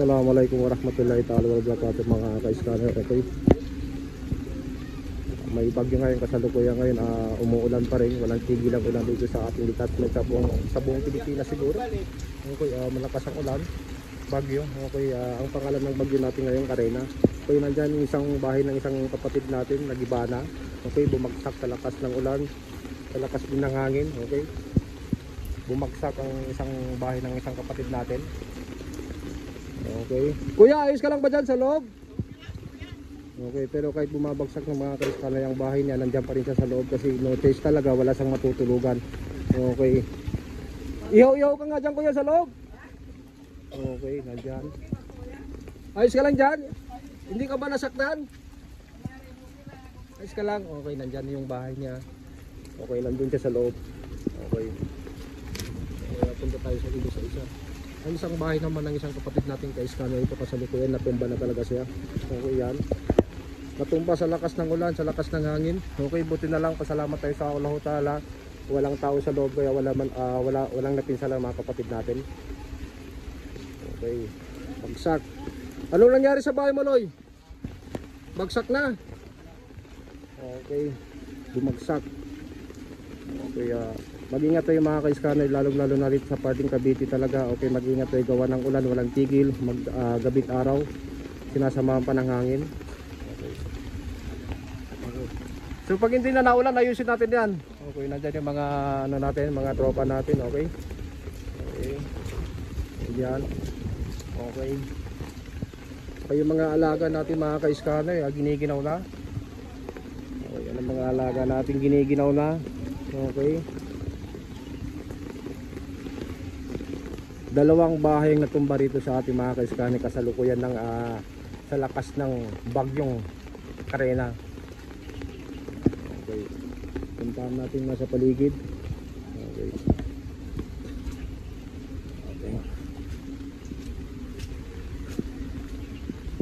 Assalamualaikum warahmatullahi ta'ala wabarakatuh mga ka-scanner. Okay, may bagyo ngayon, kasalukuyan ngayon, umuulan pa rin, walang tigil ang ulan dito sa ating detachment sa buong Pilipinas siguro. Okay, malakas ang ulan, bagyo. Okay, ang pangalan ng bagyo natin ngayon, Karena. Okay, nandyan yung isang bahay ng isang kapatid natin, nagibana. Okay, bumagsak sa lakas ng ulan, sa lakas din ng hangin. Okay, bumagsak ang isang bahay ng isang kapatid natin. Okay. Kuya, ayos ka lang ba dyan sa loob? Okay, pero kahit bumabagsak ng mga ka-scanner yung bahay niya, nandiyan pa rin siya sa loob kasi no choice talaga, wala siyang matutulugan. Okay. Ihaw-ihaw ka nga dyan kuya sa loob. Okay, nandyan. Ayos ka lang dyan? Hindi ka ba nasaktan? Ayos ka lang? Okay, nandyan yung bahay niya. Okay, nandun siya sa loob. Okay. Punta tayo sa isa. Ang isang bahay naman ng isang kapatid natin ka-scanner, ito kasalukuyan, natumba na talaga siya. Okay, yan. Natumba sa lakas ng ulan, sa lakas ng hangin. Okay, buti na lang, pasalamat tayo sa Allah Ta'ala. Walang tao sa loob, kaya walang napinsala mga kapatid natin. Okay, bagsak. Anong nangyari sa bahay mo, Loy? Bagsak na. Okay, bumagsak. Okay, mag-ingat tayo mga ka-scanner, lalo na rin sa parting Cavite talaga. Okay, mag-ingat tayo, gawa ng ulan, walang tigil, gabing araw, sinasamahan pa ng hangin. Okay. Okay. So pag hindi na naulan, ayusin natin yan. Okay, nandiyan yung mga ano natin, mga tropa natin. Okay. Okay. Yan. Okay. Okay, yung mga alaga natin mga ka-scanner, giniginaw na. Okay, yan ang mga alaga natin, giniginaw na. Okay. Dalawang bahay na tumba rito sa ating mga ka-scanner, kasalukuyan ng sa lakas ng bagyong Karena. Okay. Puntahan natin nasa paligid. Okay. Okay.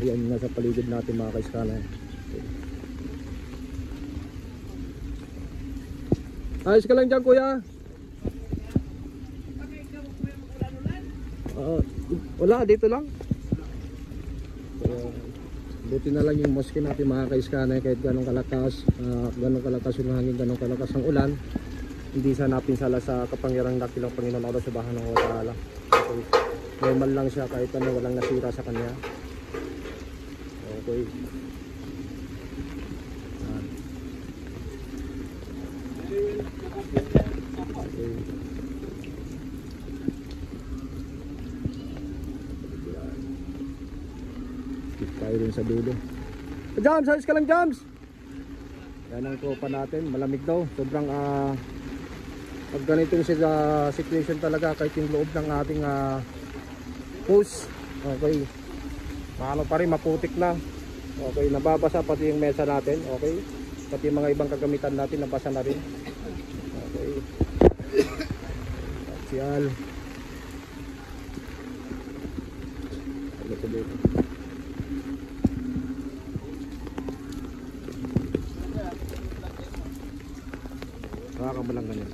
Ayan, nasa paligid natin mga ka-scanner. Okay. Ayos ka lang dyan kuya. Wala, dito lang. Buti na lang yung mosque natin mga ka-scanner, kahit ganong kalakas yung hangin, ganong kalakas ang ulan, hindi siya napinsala sa kapangyarang dakilang Panginoon Allah Subhanahu wa Ta'ala. Okay. Normal lang siya kahit ano, walang nasira sa kanya. Okay. Okay. Tayo rin sa dulo. Jams, ayos ka lang Jams. Yan ang tropa natin, malamig daw. Sobrang pag ganitong situation talaga, kahit yung loob ng ating hose, okay, ano pa rin, maputik na. Okay, nababasa pati yung mesa natin. Okay, pati yung mga ibang kagamitan natin nabasa na rin. Okay. Sial. Ano ito dito? Nakakabalang ganyan.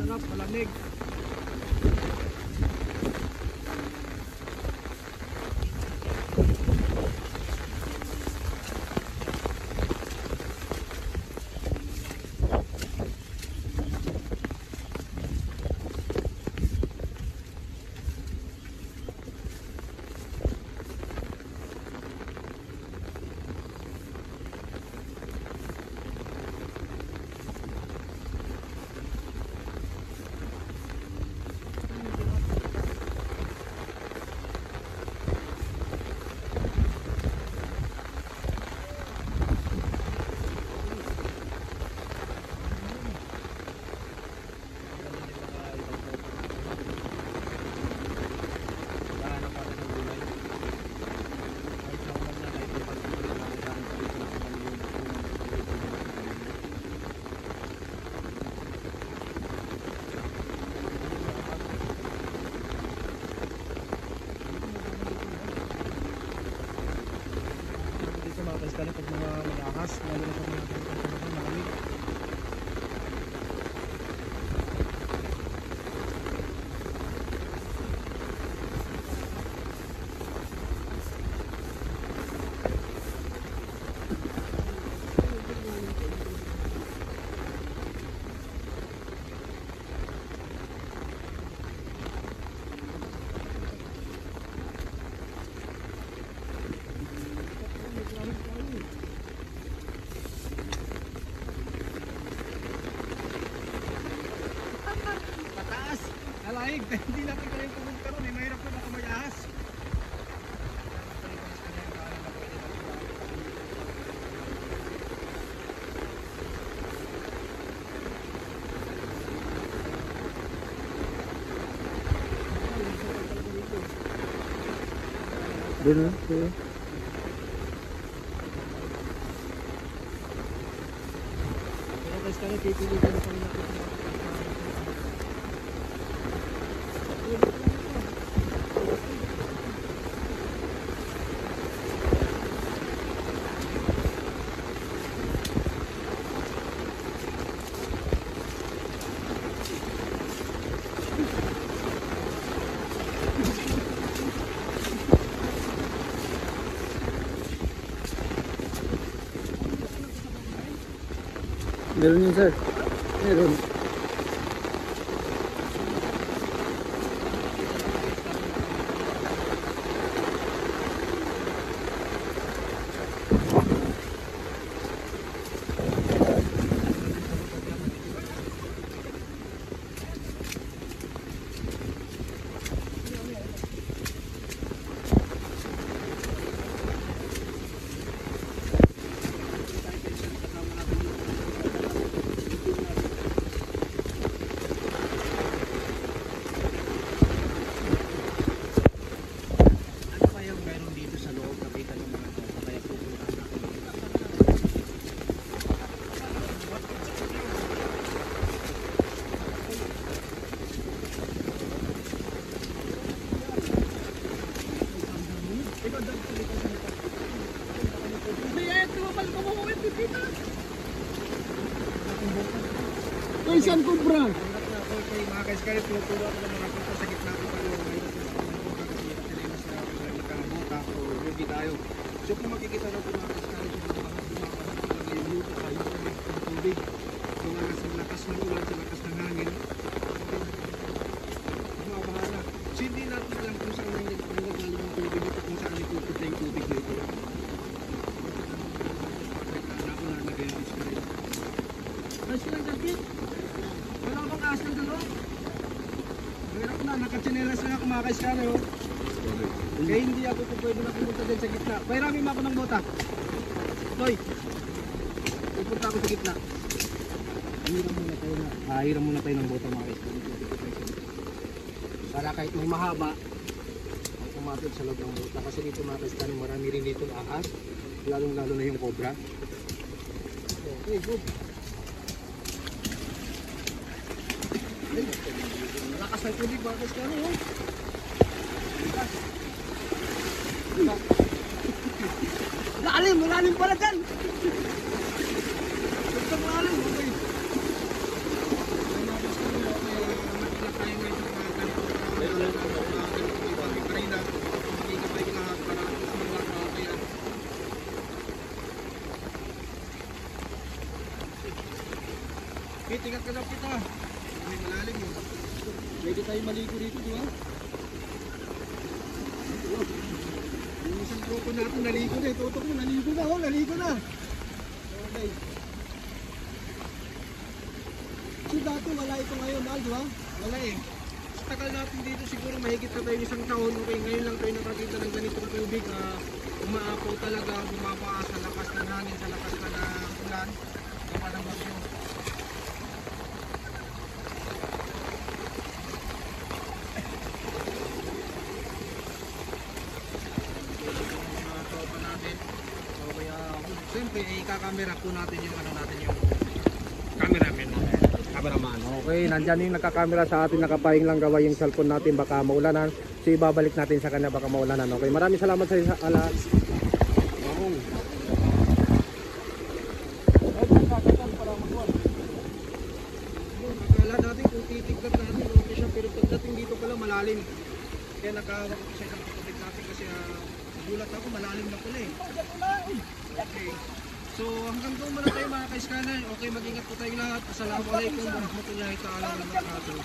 Sarap, malamig. Kaya pag mga mag-ahas, lalo na sa mga malamig. Alaig, hindi natin kayo pumunta ron eh. Mahirap na baka may ahas. Doon na. Pero guys, kaya pipili ko na kami natin. Meron yun, sir. Meron. Isang kubra. Mga kaiskari, tinuturo ako ng mga punta sa gitna ko tayo ngayon. Kasi tinayos na ako na nagkabuta o rugi tayo. So kung makikita na po mga kaiskari, yung luto tayo ng tubig. Yung sa lakas ng ulan, sa lakas ng hangin. Mabahala. So hindi natin alam kung saan nanggagaling yung tubig ito, kung saan itutupa yung tubig nito. Alam ko na nag-release ko rin. Ayos lang kapit. Wala bang ahas ng dalo? Mahirap na, nakatsinelas lang ako mga kaiskari oh. Kaya hindi ako po pwede na pumunta din sa gitna. Pairami mo ako ng bota. Toy, pupunta ako sa gitna. Hiram muna tayo ng bota mga kaiskari. Para kahit may mahaba, ay kumapit sa loob ng bota. Kasi dito mga kaiskari, marami rin dito ahas. Lalong lalo na yung cobra. Okay, good. Malakas ng tubig mga kaiskari oh. Malalim pala dyan. Malalim, okay. Pwede tayo maligo dito, di ba? Yung isang grupo natin naligo na. Tutok mo, naligo na. Oh, naligo na. Okay. So dati wala ito ngayon, di ba? Wala eh. Sa tagal natin dito siguro mahigit na tayo isang taon. Okay, ngayon lang tayo nakakita ng ganitong tubig. Umaapaw talaga, bumaba sa lakas ng hangin, sa lakas na ulan. Gawa ng bagyo. Mga tropa natin. So kaya, siyempre, ikakamera po natin yung yung cameraman natin. Cameraman. Okay, nandyan yung nagkakamera sa atin, nakapahing lang gawa yung cellphone natin, baka maulanan. So ibabalik natin sa kanya, baka maulanan. Okay, maraming salamat sa ala. Akala natin kung titignan natin, okay siya, pero pagdating dito pala malalim. Kaya nakahawak ko sa isang kapatid natin kasi gulat ako, malalim na pala eh. Okay. So hanggang doon muna tayo mga kaiskana. Okay, mag-ingat po tayong lahat. Assalamualaikum warahmatullahi ta'ala wabarakatuh.